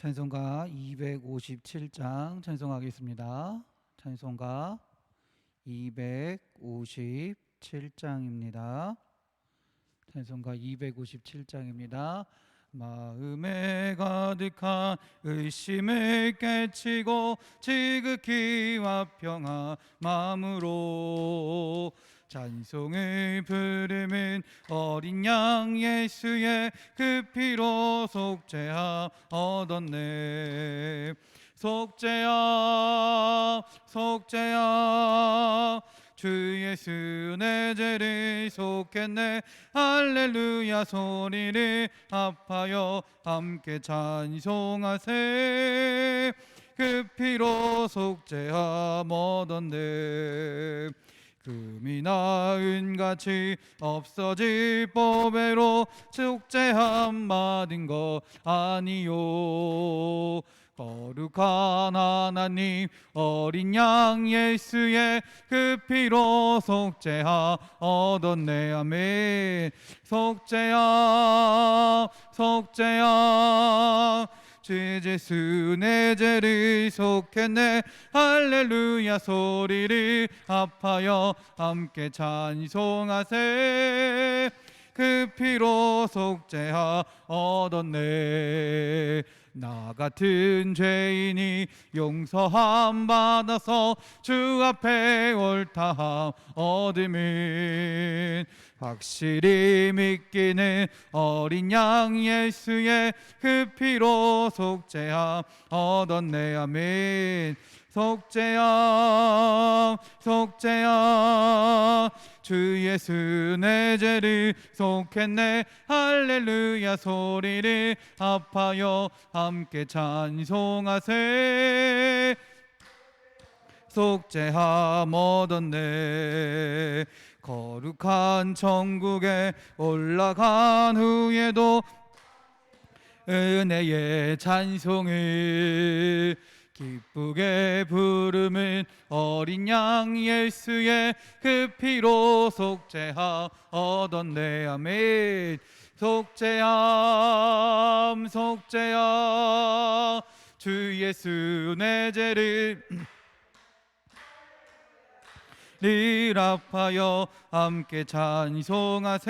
찬송가 257장 찬송하겠습니다. 찬송가 257장입니다. 찬송가 257장입니다. 마음에 가득한 의심을 깨치고 지극히와 평화 마음으로 찬송을 부르는 어린 양 예수의 그 피로 속죄함 얻었네. 속죄함 속죄함 주 예수 내 죄를 속했네. 할렐루야 소리를 합하여 함께 찬송하세. 그 피로 속죄함 얻었네. 금이나 은같이 없어질 법외로 속죄함 받은 것 아니요. 거룩한 하나님 어린 양 예수의 그 피로 속죄함 얻었네. 아멘. 속죄함 속죄함 주 예수 내 죄를 속했네. 할렐루야 소리를 합하여 함께 찬송하세. 그 피로 속죄함 얻었네. 나 같은 죄인이 용서함 받아서 주 앞에 옳다함 얻으면 확실히 믿기는 어린 양 예수의 그 피로 속죄함 얻었네. 아멘. 속죄함 속죄함 주 예수 내 죄를 속했네. 할렐루야 소리를 합하여 함께 찬송하세. 속죄함 얻었네. 거룩한 천국에 올라간 후에도 은혜의 찬송을 기쁘게 부르는 어린 양 예수의 그 피로 속죄함 얻었네. 아멘. 속죄함 속죄함 주 예수 내 죄를 합하여 함께 찬송하세.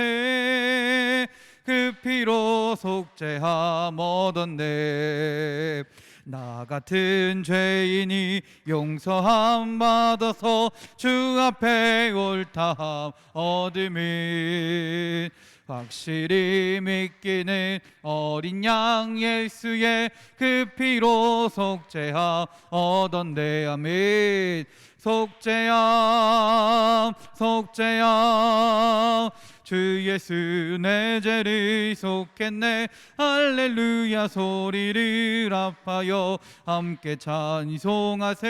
그 피로 속죄함 얻었네. 나 같은 죄인이 용서함 받아서 주 앞에 옳다함 얻으면 확실히 믿기는 어린 양 예수의 그 피로 속죄함 얻었네. 아멘. 속죄함 속죄함 주 예수 내 죄를 속했네. 할렐루야 소리를 합하여 함께 찬송하세.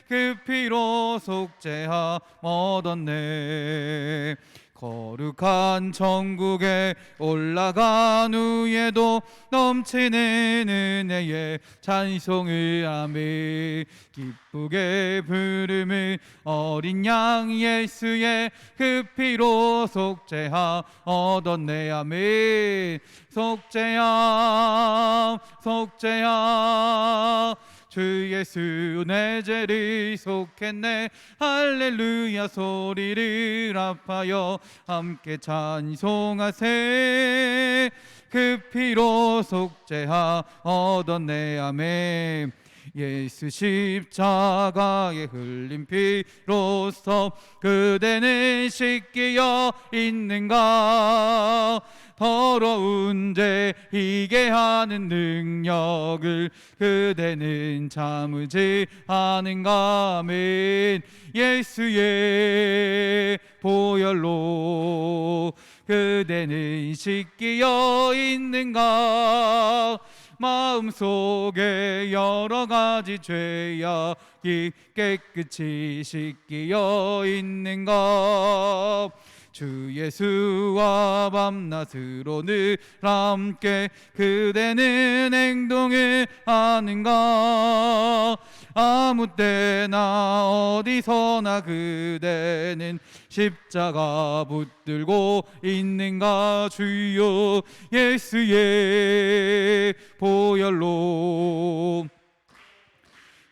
그 피로 속죄함 얻었네. 거룩한 천국에 올라간 후에도 넘치는 은혜의 찬송을 하며 기쁘게 부르는 어린 양 예수의 그 피로 속죄함 얻었네. 아멘. 속죄함 속죄함 주 예수 내 죄를 속했네. 할렐루야 소리를 합하여 함께 찬송하세. 그 피로 속죄함 얻었네. 아멘. 예수 십자가에 흘린 피로써 그대는 씻기어 있는가. 더러운 죄 희게 하는 능력을 그대는 참으지 않은가. 아멘. 예수의 보혈로 그대는 씻기어 있는가. 마음속에 여러 가지 죄악이 깨끗이 씻기어 있는가. 주 예수와 밤낮으로 늘 함께 그대는 행동을 하는가. 아무 때나 어디서나 그대는 십자가 붙들고 있는가. 주여 예수의 보혈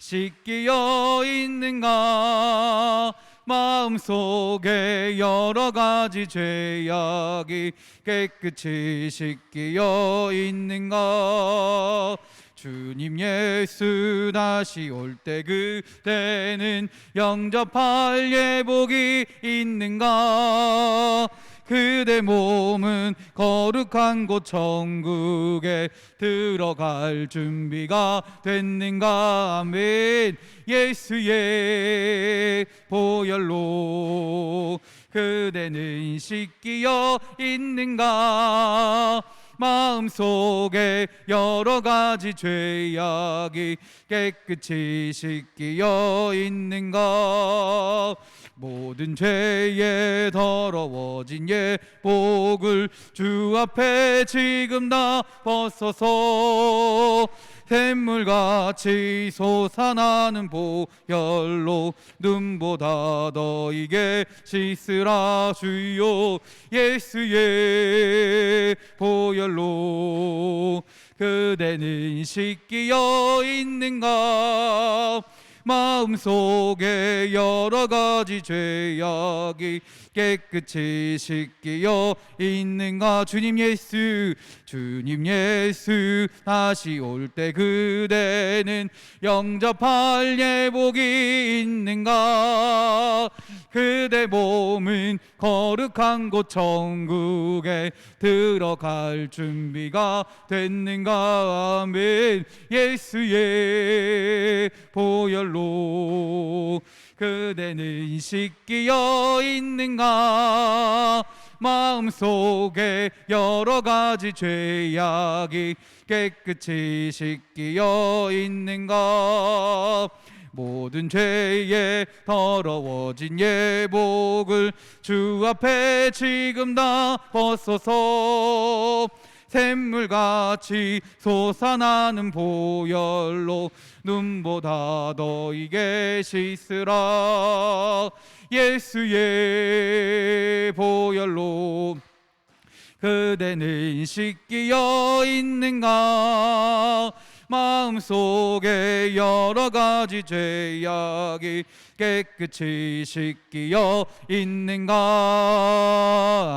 씻기어 있는가. 마음속에 여러 가지 죄악이 깨끗이 씻기어 있는가. 주님 예수 다시 올 때 그때는 영접할 예복이 있는가. 그대 몸은 거룩한 곳 천국에 들어갈 준비가 됐는가. 아멘. 예수의 보혈로 그대는 씻기어 있는가. 마음속에 여러 가지 죄악이 깨끗이 씻기어 있는가. 모든 죄에 더러워진 예복을 주 앞에 지금 다 벗어서 샘물같이 솟아나는 보혈로 눈보다 너희게 씻으라. 주여 예수의 보혈로 그대는 씻기어 있는가. 마음속에 여러 가지 죄악이 깨끗이 씻기어 있는가. 주님 예수 다시 올 때 그대는 영접할 예복이 있는가. 그대 몸은 거룩한 곳 천국에 들어갈 준비가 됐는가. 아멘. 예수의 보혈로 그대는 씻기어 있는가. 마음속에 여러 가지 죄악이 깨끗이 씻기어 있는가. 모든 죄에 더러워진 예복을 주 앞에 지금 다 벗어서 샘물같이 솟아나는 보혈로 눈보다 너희게 씻으라. 예수의 보혈로 그대는 씻기어 있는가. 마음속에 여러 가지 죄악이 깨끗이 씻기어 있는가.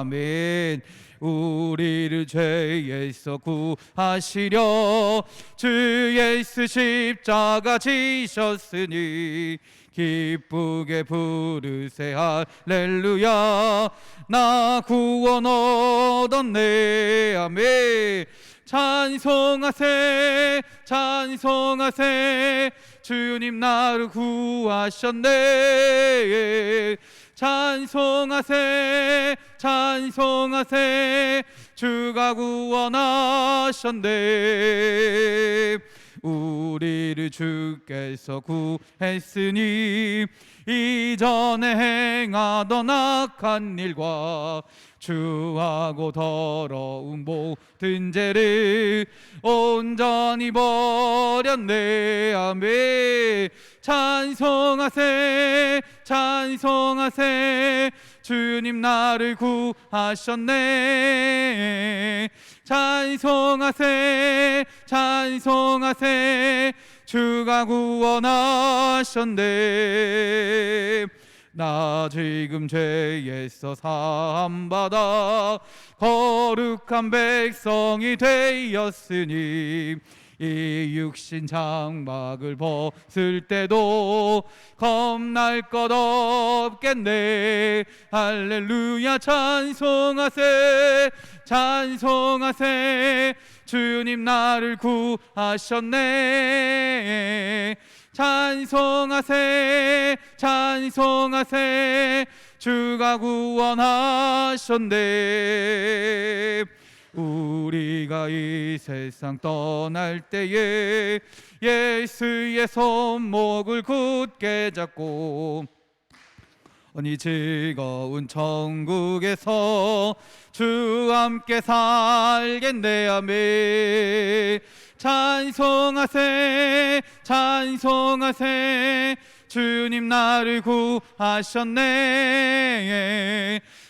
아멘. 우리를 죄에서 구하시려 주 예수 십자가 지셨으니 기쁘게 부르세 할렐루야. 나 구원 얻었네. 아멘. 찬송하세 찬송하세 주님 나를 구하셨네. 찬송하세 찬송하세 주가 구원하셨네. 우리를 주께서 구했으니 이전에 행하던 악한 일과 추하고 더러운 모든 죄를 온전히 버렸네. 아멘. 찬송하세 찬송하세 주님 나를 구하셨네. 찬송하세 찬송하세 주가 구원하셨네. 나 지금 죄에서 사함받아 거룩한 백성이 되었으니 이 육신 장막을 벗을 때도 겁날 것 없겠네. 할렐루야. 찬송하세 찬송하세 주님 나를 구하셨네. 찬송하세 찬송하세 주가 구원하셨네. 우리가 이 세상 떠날 때에 예수의 손목을 굳게 잡고 언니 즐거운 천국에서 주 함께 살겠네. 아멘. 찬송하세 찬송하세 주님 나를 구하셨네.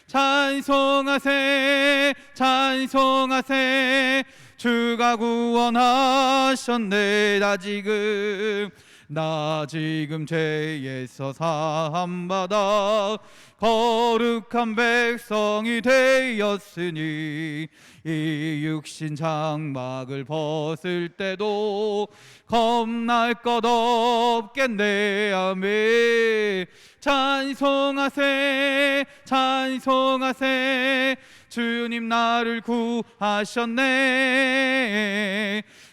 찬송하세 찬송하세 주가 구원하셨네. 나 지금 죄에서 사함받아 거룩한 백성이 되었으니 이 육신 장막을 벗을 때도 겁날 것 없겠네. 아멘. 찬송하세 찬송하세 주님 나를 구하셨네.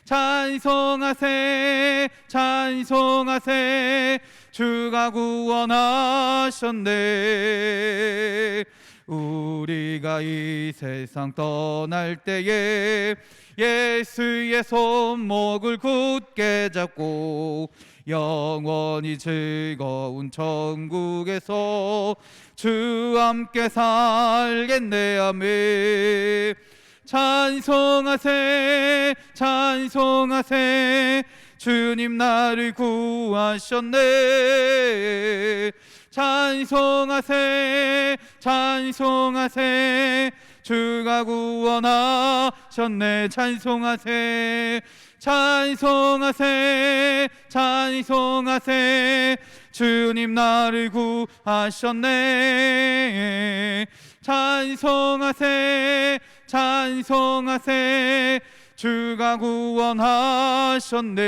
찬송하세 찬송하세 주가 구원하셨네. 우리가 이 세상 떠날 때에 예수의 손목을 굳게 잡고 영원히 즐거운 천국에서 주 함께 살겠네. 아멘. 찬송하세 찬송하세 주님 나를 구하셨네. 찬송하세 찬송하세 주가 구원하셨네. 찬송하세 찬송하세 찬송하세 주님 나를 구하셨네. 찬송하세 찬송하세 주가 구원하셨네.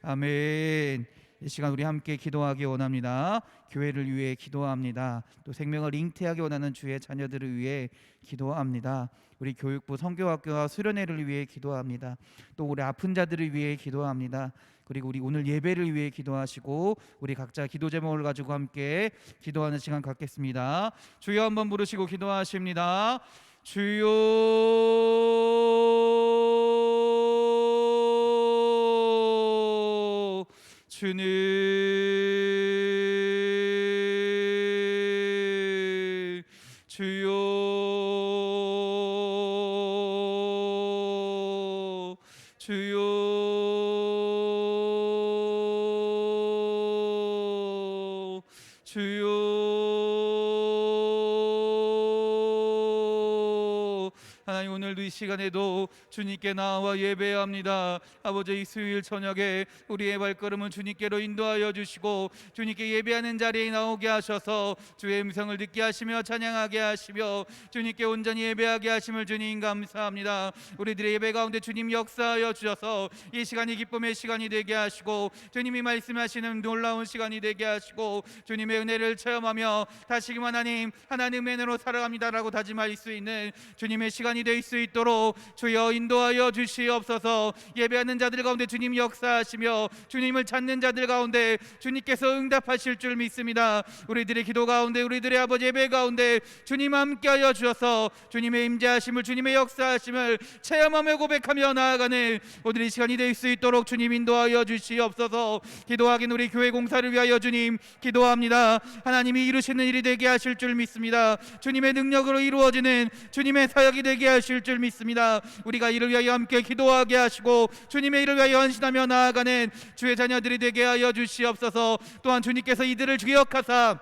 아멘. 이 시간 우리 함께 기도하기 원합니다. 교회를 위해 기도합니다. 또 생명을 잉태하기 원하는 주의 자녀들을 위해 기도합니다. 우리 교육부 성교학교와 수련회를 위해 기도합니다. 또 우리 아픈 자들을 위해 기도합니다. 그리고 우리 오늘 예배를 위해 기도하시고 우리 각자 기도 제목을 가지고 함께 기도하는 시간 갖겠습니다. 주여 한번 부르시고 기도하십니다. 주여 주님 주여 주여 주여 하나님 오늘도 이 시간에도 주님께 나와 예배합니다. 아버지 이 수요일 저녁에 우리의 발걸음은 주님께로 인도하여 주시고 주님께 예배하는 자리에 나오게 하셔서 주의 음성을 듣게 하시며 찬양하게 하시며 주님께 온전히 예배하게 하심을 주님 감사합니다. 우리들의 예배 가운데 주님 역사하여 주셔서 이 시간이 기쁨의 시간이 되게 하시고 주님이 말씀하시는 놀라운 시간이 되게 하시고 주님의 은혜를 체험하며 다시금 하나님의 은혜로 살아갑니다라고 다짐할 수 있는 주님의 시간이 될 수 있도록 주여 인도하여 주시옵소서. 예배하는 자들 가운데 주님 역사하시며 주님을 찾는 자들 가운데 주님께서 응답하실 줄 믿습니다. 우리들의 기도 가운데 우리들의 아버지 예배 가운데 주님 함께하여 주셔서 주님의 임재하심을 주님의 역사하심을 체험하며 고백하며 나아가는 오늘 이 시간이 될 수 있도록 주님 인도하여 주시옵소서. 기도하긴 우리 교회 공사를 위하여 주님 기도합니다. 하나님이 이루시는 일이 되게 하실 줄 믿습니다. 주님의 능력으로 이루어지는 주님의 사역이 되게 하실 줄 믿습니다. 우리가 이를 위하여 함께 기도하게 하시고 주님의 일을 위하여 헌신하며 나아가는 주의 자녀들이 되게 하여 주시옵소서. 또한 주님께서 이들을 기억하사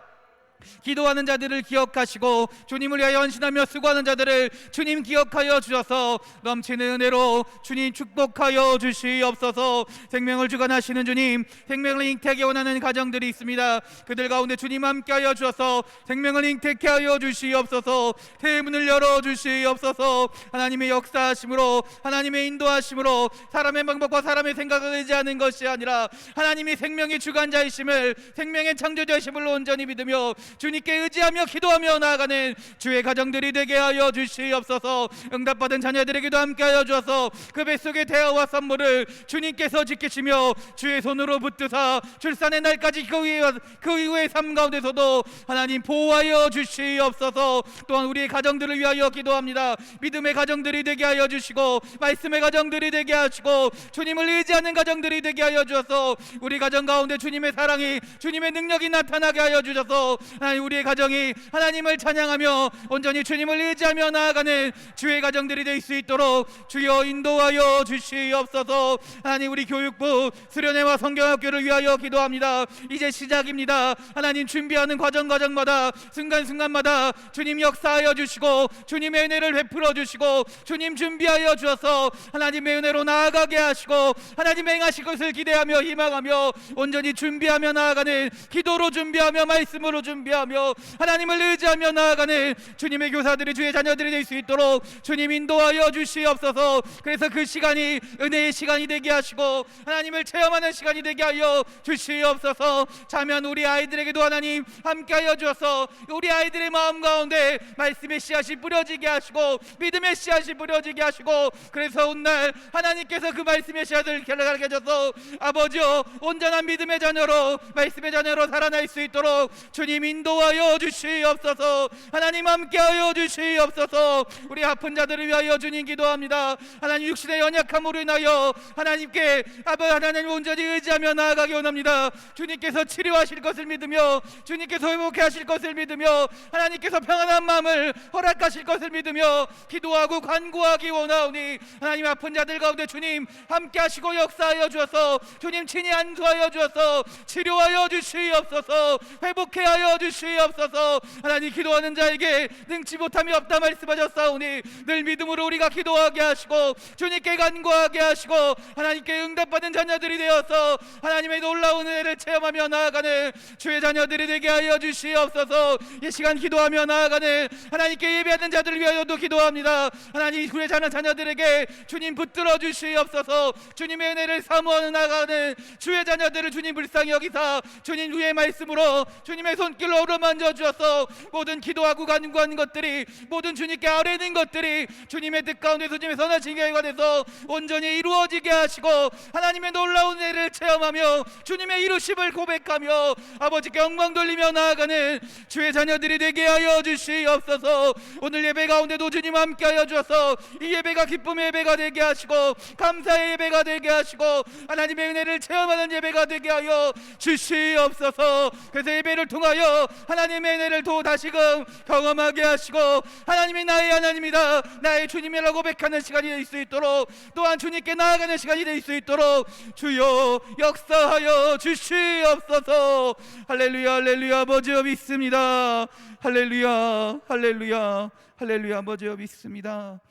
기도하는 자들을 기억하시고 주님을 위하여 헌신하며 수고하는 자들을 주님 기억하여 주셔서 넘치는 은혜로 주님 축복하여 주시옵소서. 생명을 주관하시는 주님, 생명을 잉태하게 원하는 가정들이 있습니다. 그들 가운데 주님 함께하여 주셔서 생명을 잉태케 하여 주시옵소서. 새 문을 열어 주시옵소서. 하나님의 역사하심으로 하나님의 인도하심으로 사람의 방법과 사람의 생각을 의지하는 것이 아니라 하나님이 생명의 주관자이심을 생명의 창조자이심을 온전히 믿으며 주님께 의지하며 기도하며 나아가는 주의 가정들이 되게 하여 주시옵소서. 응답받은 자녀들에게도 함께하여 주어서 그 뱃속의 대화와 선물을 주님께서 지키시며 주의 손으로 붙드사 출산의 날까지 그 이후의 삶 가운데서도 하나님 보호하여 주시옵소서. 또한 우리의 가정들을 위하여 기도합니다. 믿음의 가정들이 되게 하여 주시고 말씀의 가정들이 되게 하시고 주님을 의지하는 가정들이 되게 하여 주셔서 우리 가정 가운데 주님의 사랑이 주님의 능력이 나타나게 하여 주셔서 하나님 우리의 가정이 하나님을 찬양하며 온전히 주님을 의지하며 나아가는 주의 가정들이 될 수 있도록 주여 인도하여 주시옵소서. 하나님 우리 교육부 수련회와 성경학교를 위하여 기도합니다. 이제 시작입니다. 하나님 준비하는 과정마다 순간순간마다 주님 역사하여 주시고 주님의 은혜를 베풀어 주시고 주님 준비하여 주셔서 하나님의 은혜로 나아가게 하시고 하나님 행하실 것을 기대하며 희망하며 온전히 준비하며 나아가는, 기도로 준비하며 말씀으로 준비하며 하나님을 의지하며 나아가는 주님의 교사들이 주의 자녀들이 될 수 있도록 주님 인도하여 주시옵소서. 그래서 그 시간이 은혜의 시간이 되게 하시고 하나님을 체험하는 시간이 되게 하여 주시옵소서. 자면 우리 아이들에게도 하나님 함께하여 주셔서 우리 아이들의 마음 가운데 말씀의 씨앗이 뿌려지게 하시고 믿음의 씨앗이 뿌려지게 하시고, 그래서 오늘 하나님께서 그 말씀의 씨앗을 결하게 하셔서 아버지여 온전한 믿음의 자녀로 말씀의 자녀로 살아날 수 있도록 주님 인도하여 주시옵소서. 하나님 함께하여 주시옵소서. 우리 아픈 자들을 위하여 주님 기도합니다. 하나님 육신의 연약함으로 인하여 하나님께 하나님 온전히 의지하며 나아가기 원합니다. 주님께서 치료하실 것을 믿으며 주님께서 회복해 하실 것을 믿으며 하나님께서 평안한 마음을 허락하실 것을 믿으며 기도하고 간구하기 원하오니 하나님 아픈 자들 가운데 주님 함께 하시고 역사하여 주셔서 주님 친히 안수하여 주셔서 치료하여 주시옵소서. 회복해 하여 주시옵소서. 하나님 기도하는 자에게 능치 못함이 없다 말씀하셨사오니 늘 믿음으로 우리가 기도하게 하시고 주님께 간구하게 하시고 하나님께 응답받은 자녀들이 되어서 하나님의 놀라운 은혜를 체험하며 나아가는 주의 자녀들이 되게 하여 주시옵소서. 이 시간 기도하며 나아가는 하나님께 예배하는 자들을 위하여도 기도합니다. 하나님 주의 자녀들에게 주님 붙들어 주시옵소서. 주님의 은혜를 사모하는 나아가는 주의 자녀들을 주님 불쌍히 여기사 주님 주의 말씀으로 주님의 손길로 어루만져 주셔서 모든 기도하고 간구하는 것들이 모든 주님께 아뢰는 것들이 주님의 뜻 가운데서 주님의 선하신 계획 안에서 온전히 이루어지게 하시고 하나님의 놀라운 은혜를 체험하며 주님의 이루심을 고백하며 아버지께 영광 돌리며 나아가는 주의 자녀들이 되게 하여 주시옵소서. 오늘 예배 가운데도 주님 함께 하여 주셔서 이 예배가 기쁨의 예배가 되게 하시고 감사의 예배가 되게 하시고 하나님의 은혜를 체험하는 예배가 되게 하여 주시옵소서. 그래서 예배를 통하여 하나님의 은혜를 또 다시금 경험하게 하시고 하나님이 나의 하나님이다 나의 주님이라고 고백하는 시간이 될 수 있도록 또한 주님께 나아가는 시간이 될 수 있도록 주여 역사하여 주시옵소서. 할렐루야 할렐루야. 아버지여 믿습니다. 할렐루야 할렐루야 할렐루야. 아버지여 믿습니다.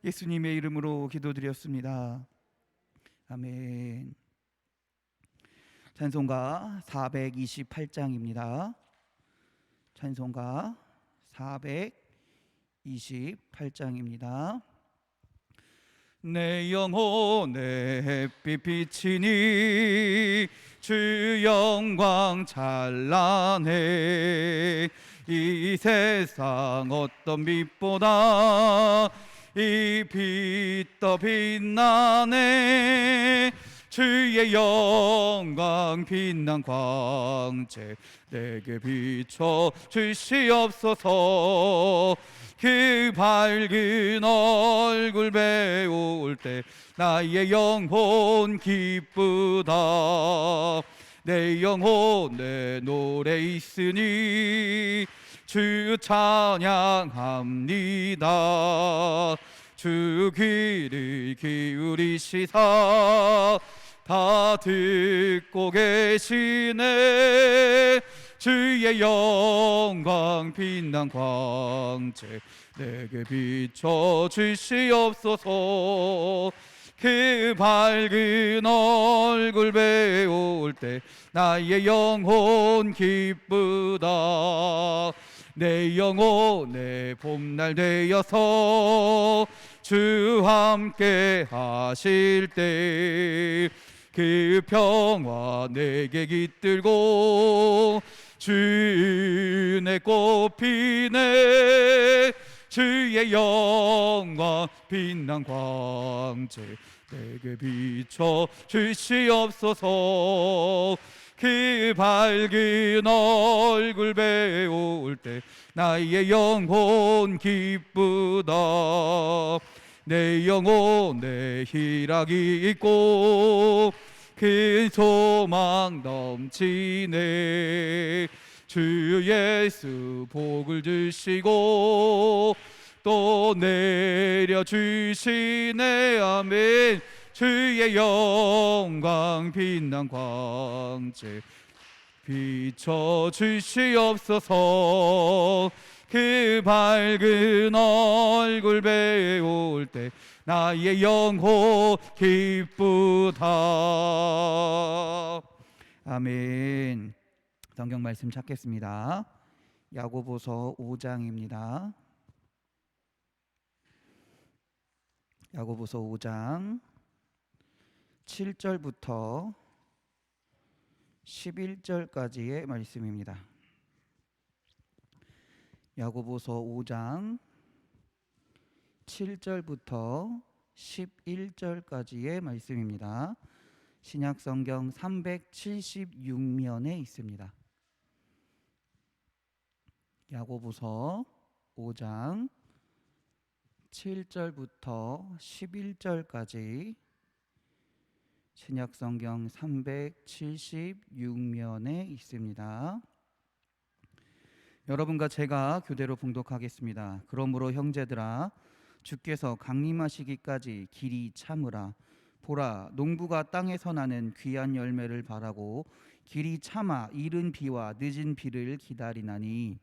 예수님의 이름으로 기도드렸습니다. 아멘. 찬송가 428장입니다. 찬송가 428장입니다. 내 영혼의 햇빛 비치니 주 영광 찬란해. 이 세상 어떤 빛보다 이 빛 더 빛나네. 주의 영광 빛난 광채 내게 비춰 주시옵소서. 그 밝은 얼굴 배울 때 나의 영혼 기쁘다. 내 영혼에 노래 있으니 주 찬양합니다. 주 귀를 기울이시사 다 듣고 계시네. 주의 영광 빛난 광채 내게 비춰 주시옵소서. 그 밝은 얼굴 배울 때 나의 영혼 기쁘다. 내 영혼의 봄날 되어서 주 함께 하실 때 그 평화 내게 깃들고 주 은혜 꽃피네. 주의 영광 빛난 광채 내게 비춰 주시옵소서. 그 밝은 얼굴 배울 때 나의 영혼 기쁘다. 내 영혼에 희락이 있고 그 소망 넘치네. 주 예수 복을 주시고 또 내려주시네. 아멘. 주의 영광 빛난 광채 비춰주시옵소서. 그 밝은 얼굴 배울 때 나의 영혼 기쁘다. 아멘. 성경 말씀 찾겠습니다. 야고보서 5장입니다. 야고보서 5장 7절부터 11절까지의 말씀입니다. 야고보서 5장 7절부터 11절까지의 말씀입니다. 신약성경 376면에 있습니다. 야고보서 5장 7절부터 11절까지 신약성경 376면에 있습니다. 여러분과 제가 교대로 봉독하겠습니다. 그러므로 형제들아, 주께서 강림하시기까지 길이 참으라. 보라, 농부가 땅에서 나는 귀한 열매를 바라고 길이 참아 이른 비와 늦은 비를 기다리나니,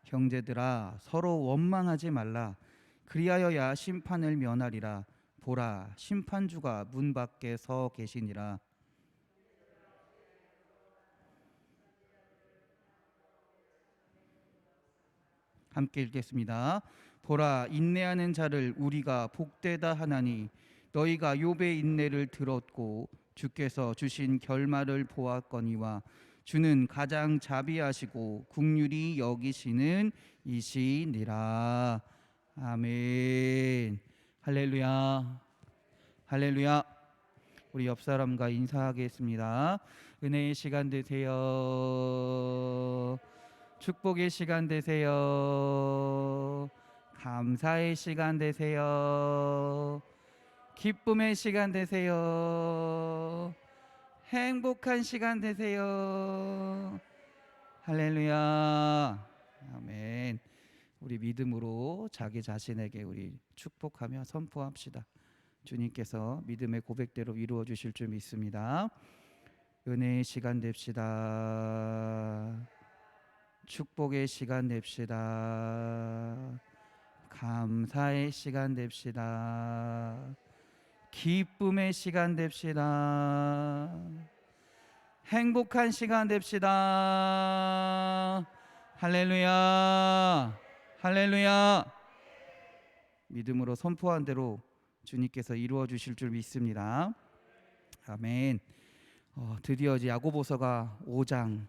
형제들아, 서로 원망하지 말라. 그리하여야 심판을 면하리라. 보라, 심판주가 문 밖에 서 계시니라. 함께 읽겠습니다. 보라, 인내하는 자를 우리가 복되다 하나니 너희가 욥의 인내를 들었고 주께서 주신 결말을 보았거니와 주는 가장 자비하시고 긍휼히 여기시는 이시니라. 아멘. 할렐루야. 할렐루야. 우리 옆 사람과 인사하겠습니다. 은혜의 시간 되세요. 축복의 시간 되세요. 감사의 시간 되세요. 기쁨의 시간 되세요. 행복한 시간 되세요. 할렐루야. 아멘. 우리 믿음으로 자기 자신에게 우리 축복하며 선포합시다. 주님께서 믿음의 고백대로 이루어 주실 줄 믿습니다. 은혜의 시간 됩시다. 축복의 시간 됩시다. 감사의 시간 됩시다. 기쁨의 시간 됩시다. 행복한 시간 됩시다. 할렐루야. 할렐루야. 믿음으로 선포한 대로 주님께서 이루어 주실 줄 믿습니다. 아멘. 드디어 이제 야고보서가 5장,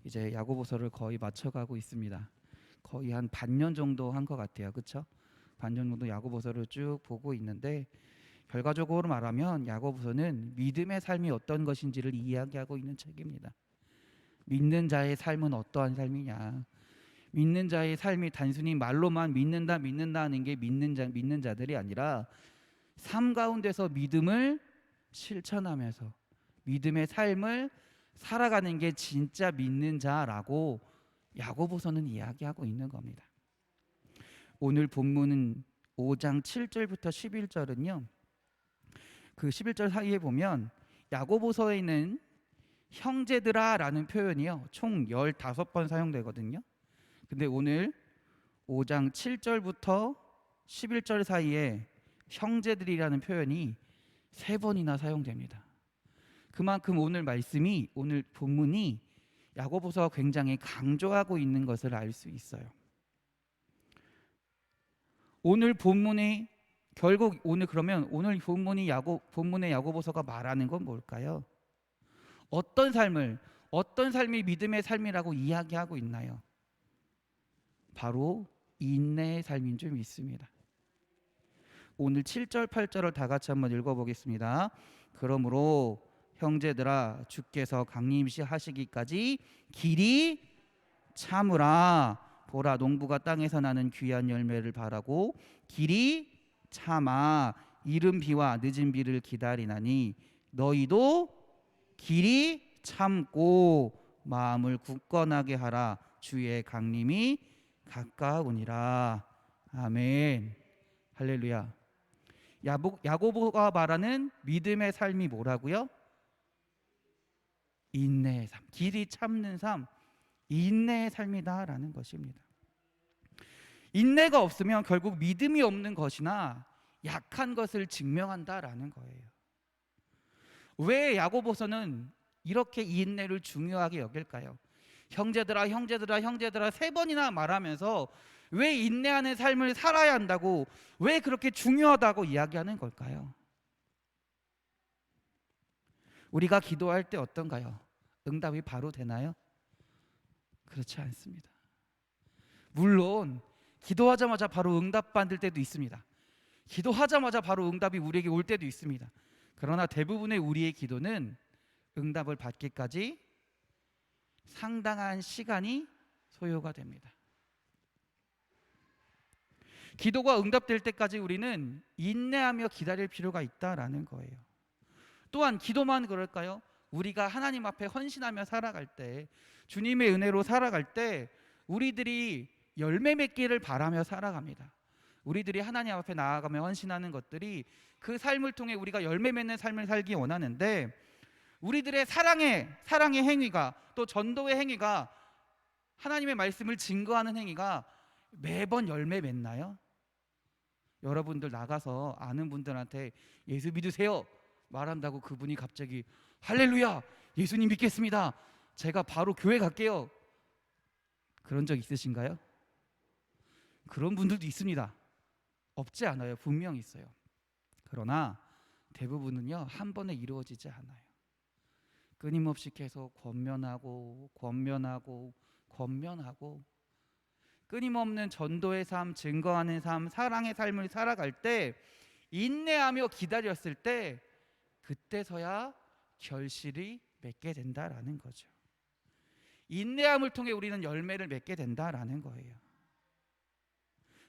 이제 야고보서를 거의 맞춰가고 있습니다. 거의 한 반년 정도 한 것 같아요. 그렇죠? 반년 정도 야고보서를 쭉 보고 있는데, 결과적으로 말하면 야고보서는 믿음의 삶이 어떤 것인지를 이야기하고 있는 책입니다. 믿는 자의 삶은 어떠한 삶이냐. 믿는 자의 삶이 단순히 말로만 믿는다 하는 게 믿는 자들이 아니라 삶 가운데서 믿음을 실천하면서 믿음의 삶을 살아가는 게 진짜 믿는 자라고 야고보서는 이야기하고 있는 겁니다. 오늘 본문은 5장 7절부터 11절은요. 그 11절 사이에 보면 야고보서에 있는 형제들아 라는 표현이요, 총 15번 사용되거든요. 근데 오늘 5장 7절부터 11절 사이에 형제들이라는 표현이 3번이나 사용됩니다. 그만큼 오늘 말씀이, 오늘 본문이 야고보서가 굉장히 강조하고 있는 것을 알 수 있어요. 오늘 본문이 결국 오늘 본문의 야고보서가 말하는 건 뭘까요? 어떤 삶이 믿음의 삶이라고 이야기하고 있나요? 바로 인내의 삶인 줄 믿습니다. 오늘 7절 8절을 다 같이 한번 읽어보겠습니다. 그러므로 형제들아, 주께서 강림하시기까지 길이 참으라. 보라, 농부가 땅에서 나는 귀한 열매를 바라고 길이 참아 이른 비와 늦은 비를 기다리나니 너희도 길이 참고 마음을 굳건하게 하라. 주의 강림이 가까우니라. 아멘. 할렐루야. 야고보가 말하는 믿음의 삶이 뭐라고요? 인내의 삶, 길이 참는 삶, 인내의 삶이다라는 것입니다. 인내가 없으면 결국 믿음이 없는 것이나 약한 것을 증명한다라는 거예요. 왜 야고보서는 이렇게 인내를 중요하게 여길까요? 형제들아 형제들아 형제들아 3번이나 말하면서 왜 인내하는 삶을 살아야 한다고, 왜 그렇게 중요하다고 이야기하는 걸까요? 우리가 기도할 때 어떤가요? 응답이 바로 되나요? 그렇지 않습니다. 물론 기도하자마자 바로 응답 받을 때도 있습니다. 기도하자마자 바로 응답이 우리에게 올 때도 있습니다. 그러나 대부분의 우리의 기도는 응답을 받기까지 상당한 시간이 소요가 됩니다. 기도가 응답될 때까지 우리는 인내하며 기다릴 필요가 있다라는 거예요. 또한 기도만 그럴까요? 우리가 하나님 앞에 헌신하며 살아갈 때, 주님의 은혜로 살아갈 때 우리들이 열매 맺기를 바라며 살아갑니다. 우리들이 하나님 앞에 나아가며 헌신하는 것들이 그 삶을 통해 우리가 열매 맺는 삶을 살기 원하는데, 우리들의 사랑의 행위가, 또 전도의 행위가, 하나님의 말씀을 증거하는 행위가 매번 열매 맺나요? 여러분들 나가서 아는 분들한테 예수 믿으세요 말한다고 그분이 갑자기 할렐루야 예수님 믿겠습니다, 제가 바로 교회 갈게요, 그런 적 있으신가요? 그런 분들도 있습니다. 없지 않아요. 분명히 있어요. 그러나 대부분은요, 한 번에 이루어지지 않아요. 끊임없이 계속 권면하고 끊임없는 전도의 삶, 증거하는 삶, 사랑의 삶을 살아갈 때, 인내하며 기다렸을 때, 그때서야 결실이 맺게 된다라는 거죠. 인내함을 통해 우리는 열매를 맺게 된다라는 거예요.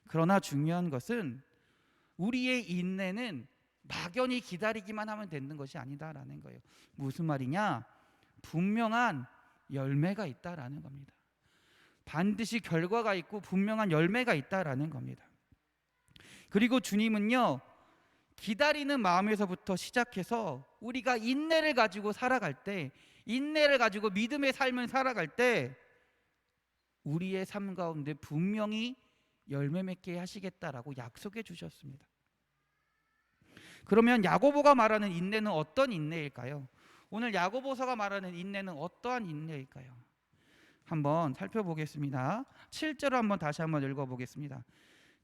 그러나 중요한 것은 우리의 인내는 막연히 기다리기만 하면 되는 것이 아니다라는 거예요. 무슨 말이냐? 분명한 열매가 있다라는 겁니다. 반드시 결과가 있고 분명한 열매가 있다라는 겁니다. 그리고 주님은요, 기다리는 마음에서부터 시작해서 우리가 인내를 가지고 살아갈 때, 인내를 가지고 믿음의 삶을 살아갈 때 우리의 삶 가운데 분명히 열매 맺게 하시겠다라고 약속해 주셨습니다. 그러면 야고보가 말하는 인내는 어떤 인내일까요? 오늘 야고보서가 말하는 인내는 어떠한 인내일까요? 한번 살펴보겠습니다. 7절을 한번 다시 한번 읽어보겠습니다.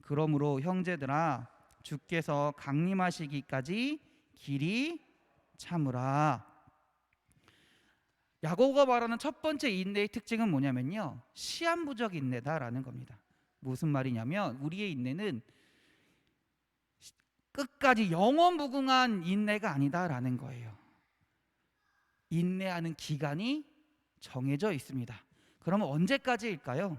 그러므로 형제들아 주께서 강림하시기까지 길이 참으라. 야고보가 말하는 첫 번째 인내의 특징은 뭐냐면요, 시한부적 인내다라는 겁니다. 무슨 말이냐면 우리의 인내는 끝까지 영원무궁한 인내가 아니다라는 거예요. 인내하는 기간이 정해져 있습니다. 그러면 언제까지일까요?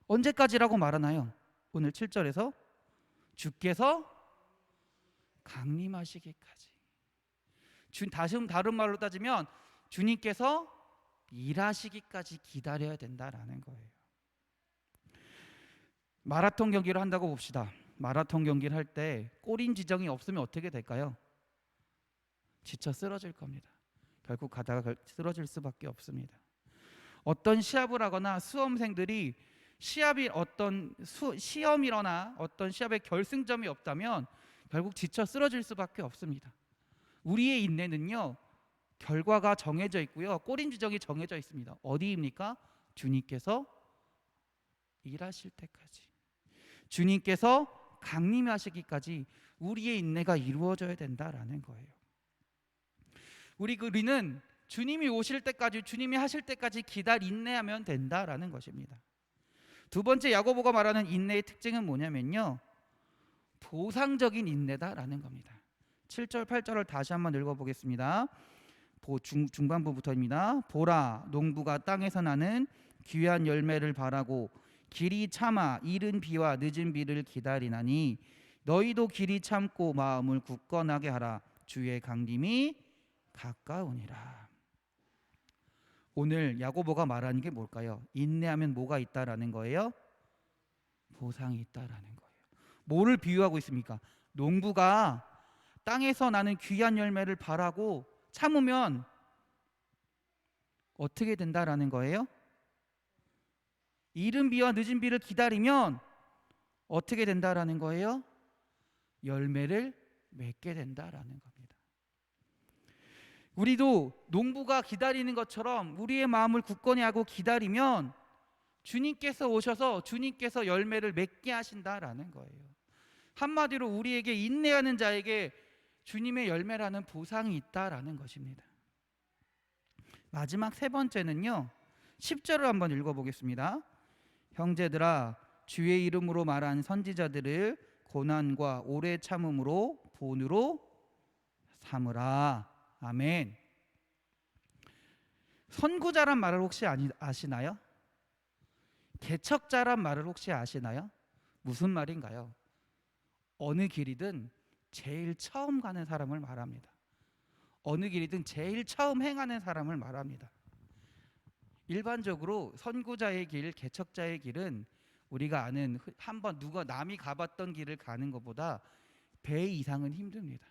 언제까지라고 말하나요? 오늘 7절에서 주께서 강림하시기까지. 다른 말로 따지면 주님께서 일하시기까지 기다려야 된다라는 거예요. 마라톤 경기를 한다고 봅시다. 마라톤 경기를 할 때 꼬린 지정이 없으면 어떻게 될까요? 지쳐 쓰러질 겁니다. 결국 가다가 쓰러질 수밖에 없습니다. 어떤 시합을 하거나 수험생들이 시험이거나 어떤 시합에 결승점이 없다면 결국 지쳐 쓰러질 수밖에 없습니다. 우리의 인내는요, 결과가 정해져 있고요, 꼬린 지정이 정해져 있습니다. 어디입니까? 주님께서 일하실 때까지, 주님께서 강림하시기까지 우리의 인내가 이루어져야 된다라는 거예요. 우리는 주님이 오실 때까지, 주님이 하실 때까지 인내하면 된다라는 것입니다. 두 번째 야고보가 말하는 인내의 특징은 뭐냐면요, 보상적인 인내다라는 겁니다. 7절 8절을 다시 한번 읽어보겠습니다. 중반부부터입니다. 보라, 농부가 땅에서 나는 귀한 열매를 바라고 길이 참아 이른 비와 늦은 비를 기다리나니 너희도 길이 참고 마음을 굳건하게 하라. 주의 강림이 가까우니라. 오늘 야고보가 말하는 게 뭘까요? 인내하면 뭐가 있다라는 거예요? 보상이 있다라는 거예요. 뭐를 비유하고 있습니까? 농부가 땅에서 나는 귀한 열매를 바라고 참으면 어떻게 된다라는 거예요? 이른 비와 늦은 비를 기다리면 어떻게 된다라는 거예요? 열매를 맺게 된다라는 겁니다. 우리도 농부가 기다리는 것처럼 우리의 마음을 굳건히 하고 기다리면 주님께서 오셔서 주님께서 열매를 맺게 하신다라는 거예요. 한마디로 우리에게 인내하는 자에게 주님의 열매라는 보상이 있다라는 것입니다. 마지막 세 번째는요, 10절을 한번 읽어보겠습니다. 형제들아, 주의 이름으로 말한 선지자들을 고난과 오래 참음으로 본으로 삼으라. 아멘. 선구자란 말을 혹시 아시나요? 개척자란 말을 혹시 아시나요? 무슨 말인가요? 어느 길이든 제일 처음 가는 사람을 말합니다. 어느 길이든 제일 처음 행하는 사람을 말합니다. 일반적으로 선구자의 길, 개척자의 길은 우리가 아는 한번 누가 남이 가봤던 길을 가는 것보다 배 이상은 힘듭니다.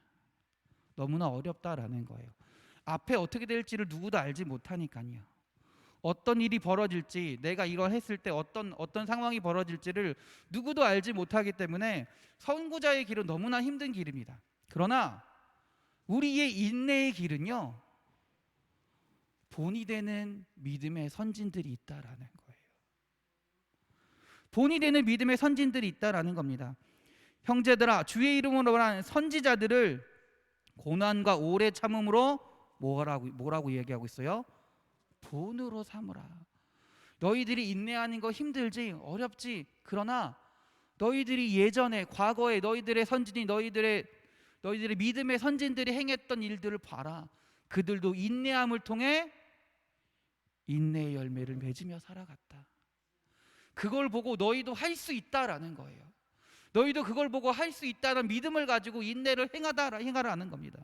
너무나 어렵다라는 거예요. 앞에 어떻게 될지를 누구도 알지 못하니까요. 어떤 일이 벌어질지, 내가 이걸 했을 때 어떤 상황이 벌어질지를 누구도 알지 못하기 때문에 선구자의 길은 너무나 힘든 길입니다. 그러나 우리의 인내의 길은요, 본이 되는 믿음의 선진들이 있다라는 거예요. 본이 되는 믿음의 선진들이 있다라는 겁니다. 형제들아, 주의 이름으로 말하는 선지자들을 고난과 오래 참음으로 뭐라고 얘기하고 있어요? 본으로 삼으라. 너희들이 인내하는 거 힘들지, 어렵지. 그러나 너희들이 예전에 과거에 너희들의 선진이 너희들의 믿음의 선진들이 행했던 일들을 봐라. 그들도 인내함을 통해 인내의 열매를 맺으며 살아갔다. 그걸 보고 너희도 할 수 있다라는 거예요. 너희도 그걸 보고 할 수 있다는 믿음을 가지고 인내를 행하라는 겁니다.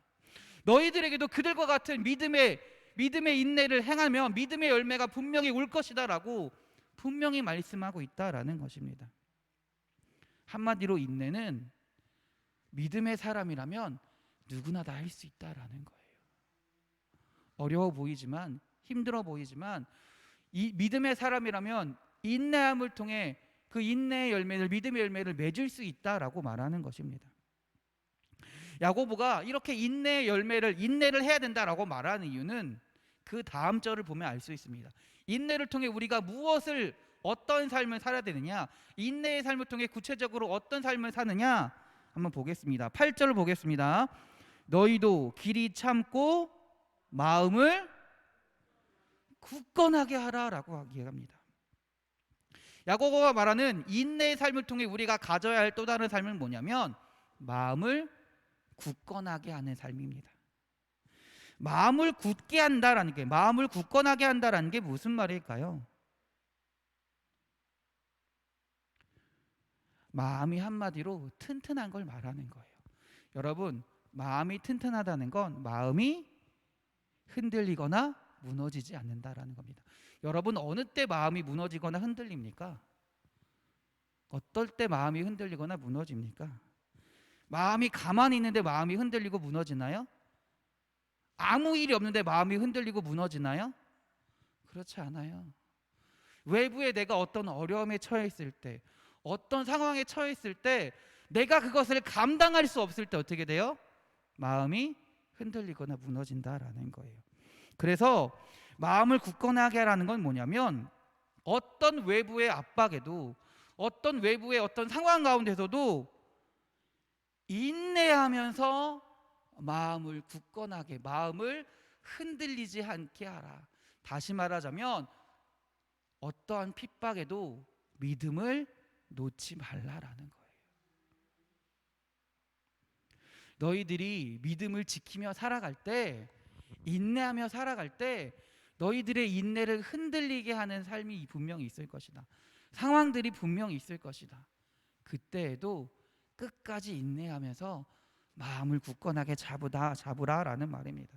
너희들에게도 그들과 같은 믿음의 인내를 행하면 믿음의 열매가 분명히 올 것이다라고 분명히 말씀하고 있다라는 것입니다. 한마디로 인내는 믿음의 사람이라면 누구나 다 할 수 있다라는 거예요. 어려워 보이지만, 힘들어 보이지만, 이 믿음의 사람이라면 인내함을 통해 그 인내의 열매를, 믿음의 열매를 맺을 수 있다라고 말하는 것입니다. 야고보가 이렇게 인내를 해야 된다라고 말하는 이유는 그 다음 절을 보면 알 수 있습니다. 인내를 통해 우리가 어떤 삶을 살아야 되느냐, 인내의 삶을 통해 구체적으로 어떤 삶을 사느냐 한번 보겠습니다. 8절을 보겠습니다. 너희도 길이 참고 마음을 굳건하게 하라라고 이야기합니다. 야고보가 말하는 인내의 삶을 통해 우리가 가져야 할 또 다른 삶은 뭐냐면 마음을 굳건하게 하는 삶입니다. 마음을 굳게 한다라는 게, 마음을 굳건하게 한다라는 게 무슨 말일까요? 마음이 한마디로 튼튼한 걸 말하는 거예요. 여러분, 마음이 튼튼하다는 건 마음이 흔들리거나 무너지지 않는다라는 겁니다. 여러분, 어느 때 마음이 무너지거나 흔들립니까? 어떨 때 마음이 흔들리거나 무너집니까? 마음이 가만히 있는데 마음이 흔들리고 무너지나요? 아무 일이 없는데 마음이 흔들리고 무너지나요? 그렇지 않아요. 외부에 내가 어떤 어려움에 처해 있을 때, 어떤 상황에 처해 있을 때, 내가 그것을 감당할 수 없을 때 어떻게 돼요? 마음이 흔들리거나 무너진다라는 거예요. 그래서 마음을 굳건하게 하라는 건 뭐냐면 어떤 외부의 압박에도, 어떤 외부의 어떤 상황 가운데서도 인내하면서 마음을 굳건하게, 마음을 흔들리지 않게 하라. 다시 말하자면 어떠한 핍박에도 믿음을 놓지 말라라는 거예요. 너희들이 믿음을 지키며 살아갈 때, 인내하며 살아갈 때 너희들의 인내를 흔들리게 하는 삶이 분명히 있을 것이다. 상황들이 분명히 있을 것이다. 그때에도 끝까지 인내하면서 마음을 굳건하게 잡으라라는 말입니다.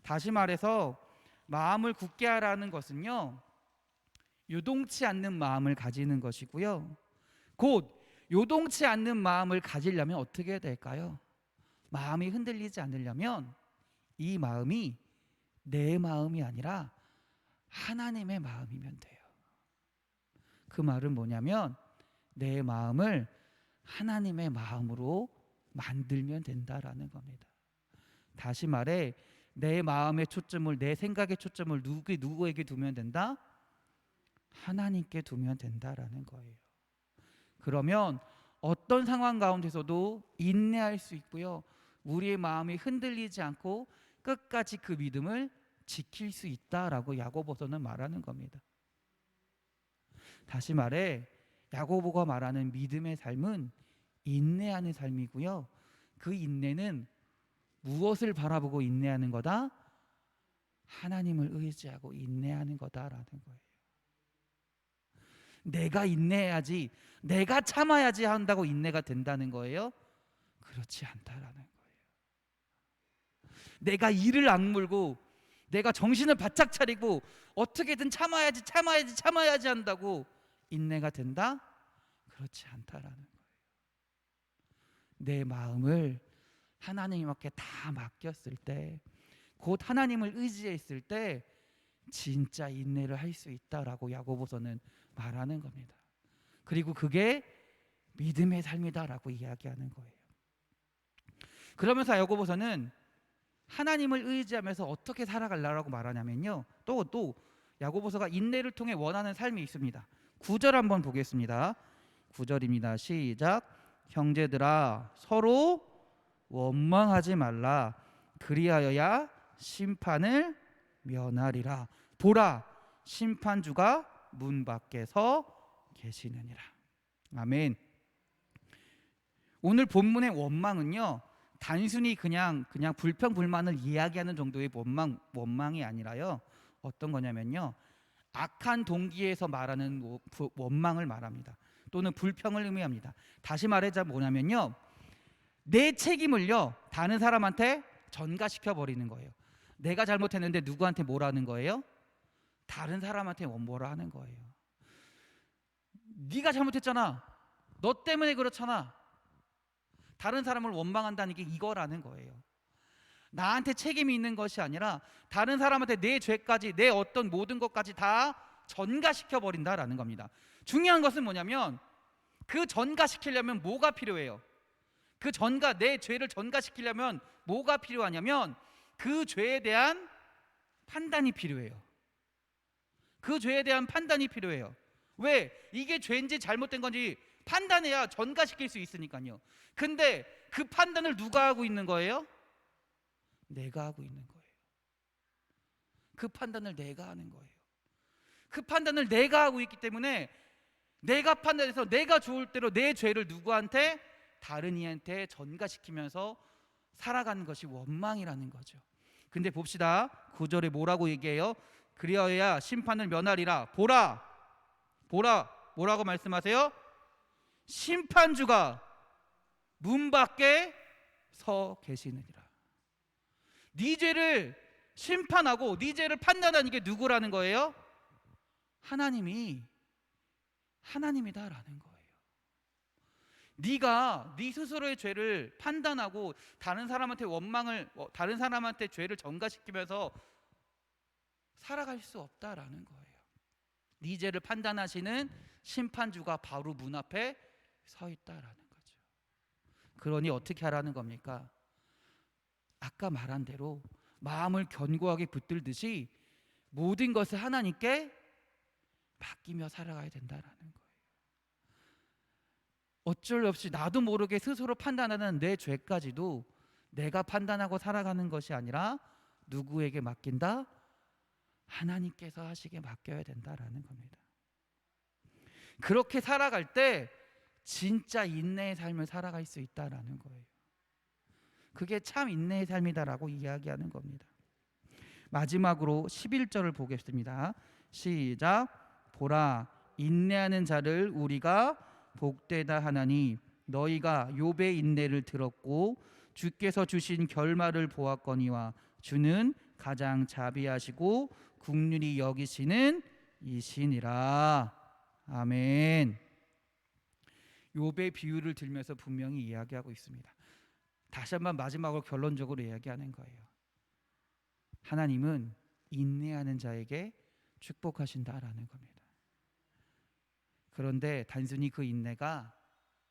다시 말해서 마음을 굳게 하라는 것은요, 요동치 않는 마음을 가지는 것이고요. 곧 요동치 않는 마음을 가지려면 어떻게 해야 될까요? 마음이 흔들리지 않으려면 이 마음이 내 마음이 아니라 하나님의 마음이면 돼요. 그 말은 뭐냐면 내 마음을 하나님의 마음으로 만들면 된다라는 겁니다. 다시 말해 내 마음의 초점을, 내 생각의 초점을 누구에게 두면 된다? 하나님께 두면 된다라는 거예요. 그러면 어떤 상황 가운데서도 인내할 수 있고요, 우리의 마음이 흔들리지 않고 끝까지 그 믿음을 지킬 수 있다라고 야고보서는 말하는 겁니다. 다시 말해 야고보가 말하는 믿음의 삶은 인내하는 삶이고요, 그 인내는 무엇을 바라보고 인내하는 거다? 하나님을 의지하고 인내하는 거다라는 거예요. 내가 인내해야지, 내가 참아야지 한다고 인내가 된다는 거예요? 그렇지 않다라는 거예요. 내가 이를 악물고 내가 정신을 바짝 차리고 어떻게든 참아야지 한다고 인내가 된다? 그렇지 않다라는 거예요. 내 마음을 하나님께 다 맡겼을 때, 곧 하나님을 의지했을 때 진짜 인내를 할 수 있다라고 야고보서는 말하는 겁니다. 그리고 그게 믿음의 삶이다라고 이야기하는 거예요. 그러면서 야고보서는 하나님을 의지하면서 어떻게 살아가려고 말하냐면요, 또 야고보서가 인내를 통해 원하는 삶이 있습니다. 9절 한번 보겠습니다. 9절입니다. 시작. 형제들아 서로 원망하지 말라. 그리하여야 심판을 면하리라. 보라, 심판주가 문 밖에서 계시느니라. 아멘. 오늘 본문의 원망은요, 단순히 그냥 불평불만을 이야기하는 정도의 원망이 아니라요, 어떤 거냐면요, 악한 동기에서 말하는 원망을 말합니다. 또는 불평을 의미합니다. 다시 말하자 뭐냐면요, 내 책임을요 다른 사람한테 전가시켜 버리는 거예요. 내가 잘못했는데 누구한테 뭐라는 거예요? 다른 사람한테 뭐라 하는 거예요. 네가 잘못했잖아, 너 때문에 그렇잖아. 다른 사람을 원망한다는 게 이거라는 거예요. 나한테 책임이 있는 것이 아니라 다른 사람한테 내 죄까지, 내 어떤 모든 것까지 다 전가시켜 버린다라는 겁니다. 중요한 것은 뭐냐면 그 전가시키려면 뭐가 필요해요? 내 죄를 전가시키려면 뭐가 필요하냐면 그 죄에 대한 판단이 필요해요. 그 죄에 대한 판단이 필요해요. 왜? 이게 죄인지 잘못된 건지 판단해야 전가시킬 수 있으니까요. 근데 그 판단을 누가 하고 있는 거예요? 내가 하고 있는 거예요. 그 판단을 내가 하는 거예요. 그 판단을 내가 하고 있기 때문에 내가 판단해서 내가 좋을 대로 내 죄를 누구한테? 다른 이한테 전가시키면서 살아가는 것이 원망이라는 거죠. 근데 봅시다. 9절에 뭐라고 얘기해요? 그리하여야 심판을 면하리라. 보라, 뭐라고 말씀하세요? 심판주가 문 밖에 서 계시느니라. 네 죄를 심판하고 네 죄를 판단하는 게 누구라는 거예요? 하나님이다라는 거예요. 네가 네 스스로의 죄를 판단하고 다른 사람한테 죄를 전가시키면서 살아갈 수 없다라는 거예요. 네 죄를 판단하시는 심판주가 바로 문 앞에 서 있다라는 거죠. 그러니 어떻게 하라는 겁니까? 아까 말한 대로 마음을 견고하게 붙들듯이 모든 것을 하나님께 맡기며 살아가야 된다라는 거예요. 어쩔 수 없이 나도 모르게 스스로 판단하는 내 죄까지도 내가 판단하고 살아가는 것이 아니라 누구에게 맡긴다? 하나님께서 하시게 맡겨야 된다라는 겁니다. 그렇게 살아갈 때 진짜 인내의 삶을 살아갈 수 있다라는 거예요. 그게 참 인내의 삶이다라고 이야기하는 겁니다. 마지막으로 11절을 보겠습니다. 시작. 보라, 인내하는 자를 우리가 복되다 하나니 너희가 욥의 인내를 들었고 주께서 주신 결말을 보았거니와 주는 가장 자비하시고 긍휼히 여기시는 이시니라. 아멘. 욥의 비유를 들면서 분명히 이야기하고 있습니다. 다시 한번 마지막으로 결론적으로 이야기하는 거예요. 하나님은 인내하는 자에게 축복하신다라는 겁니다. 그런데 단순히 그 인내가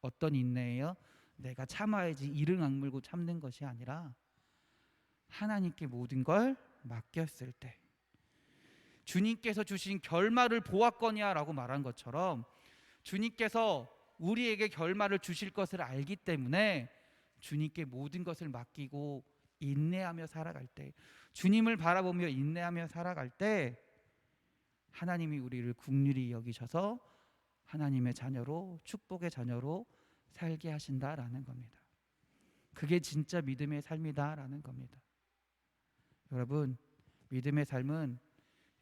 어떤 인내예요? 내가 참아야지 이를 악물고 참는 것이 아니라 하나님께 모든 걸 맡겼을 때, 주님께서 주신 결말을 보았거니와라고 말한 것처럼 주님께서 우리에게 결말을 주실 것을 알기 때문에 주님께 모든 것을 맡기고 인내하며 살아갈 때, 주님을 바라보며 인내하며 살아갈 때 하나님이 우리를 긍휼히 여기셔서 하나님의 자녀로, 축복의 자녀로 살게 하신다라는 겁니다. 그게 진짜 믿음의 삶이다라는 겁니다. 여러분, 믿음의 삶은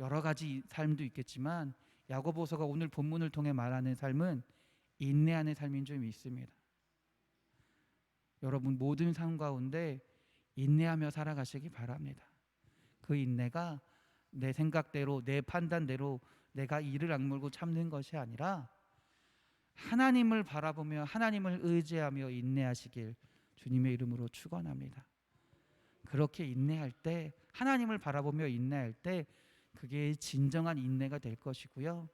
여러 가지 삶도 있겠지만 야고보서가 오늘 본문을 통해 말하는 삶은 인내하는 삶인 줄 믿습니다. 여러분 모든 삶 가운데 인내하며 살아가시기 바랍니다. 그 인내가 내 생각대로, 내 판단대로 내가 이를 악물고 참는 것이 아니라 하나님을 바라보며 하나님을 의지하며 인내하시길 주님의 이름으로 축원합니다. 그렇게 인내할 때, 하나님을 바라보며 인내할 때 그게 진정한 인내가 될 것이고요.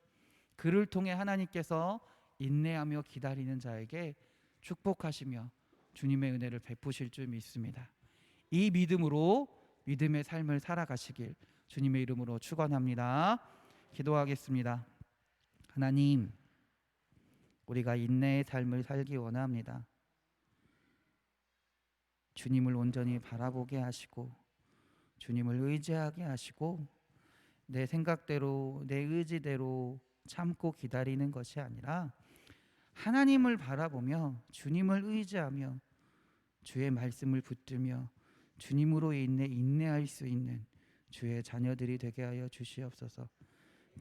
그를 통해 하나님께서 인내하며 기다리는 자에게 축복하시며 주님의 은혜를 베푸실 줄 믿습니다. 이 믿음으로 믿음의 삶을 살아가시길 주님의 이름으로 축원합니다. 기도하겠습니다. 하나님, 우리가 인내의 삶을 살기 원합니다. 주님을 온전히 바라보게 하시고 주님을 의지하게 하시고 내 생각대로, 내 의지대로 참고 기다리는 것이 아니라 하나님을 바라보며 주님을 의지하며 주의 말씀을 붙들며 주님으로 인내할 수 있는 주의 자녀들이 되게 하여 주시옵소서.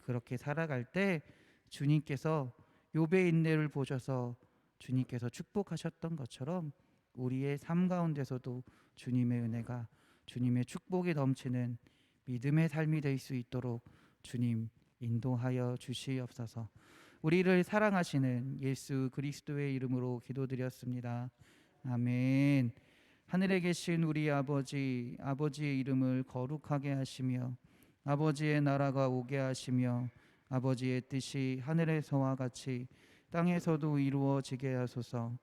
그렇게 살아갈 때 주님께서 욥의 인내를 보셔서 주님께서 축복하셨던 것처럼 우리의 삶 가운데서도 주님의 은혜가, 주님의 축복이 넘치는 믿음의 삶이 될 수 있도록 주님 인도하여 주시옵소서. 우리를 사랑하시는 예수 그리스도의 이름으로 기도드렸습니다. 아멘. 하늘에 계신 우리 아버지, 아버지의 이름을 거룩하게 하시며 아버지의 나라가 오게 하시며 아버지의 뜻이 하늘에서와 같이 땅에서도 이루어지게 하소서.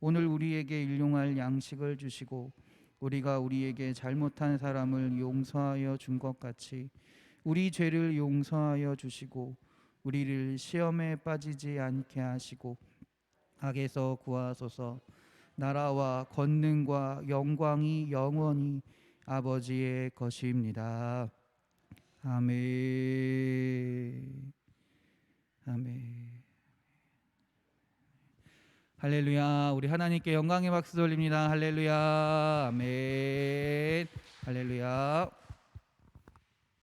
오늘 우리에게 일용할 양식을 주시고 우리가 우리에게 잘못한 사람을 용서하여 준 것 같이 우리 죄를 용서하여 주시고 우리를 시험에 빠지지 않게 하시고 악에서 구하소서. 나라와 권능과 영광이 영원히 아버지의 것입니다. 아멘. 아멘. 할렐루야. 우리 하나님께 영광의 박수 돌립니다. 할렐루야. 아멘. 할렐루야.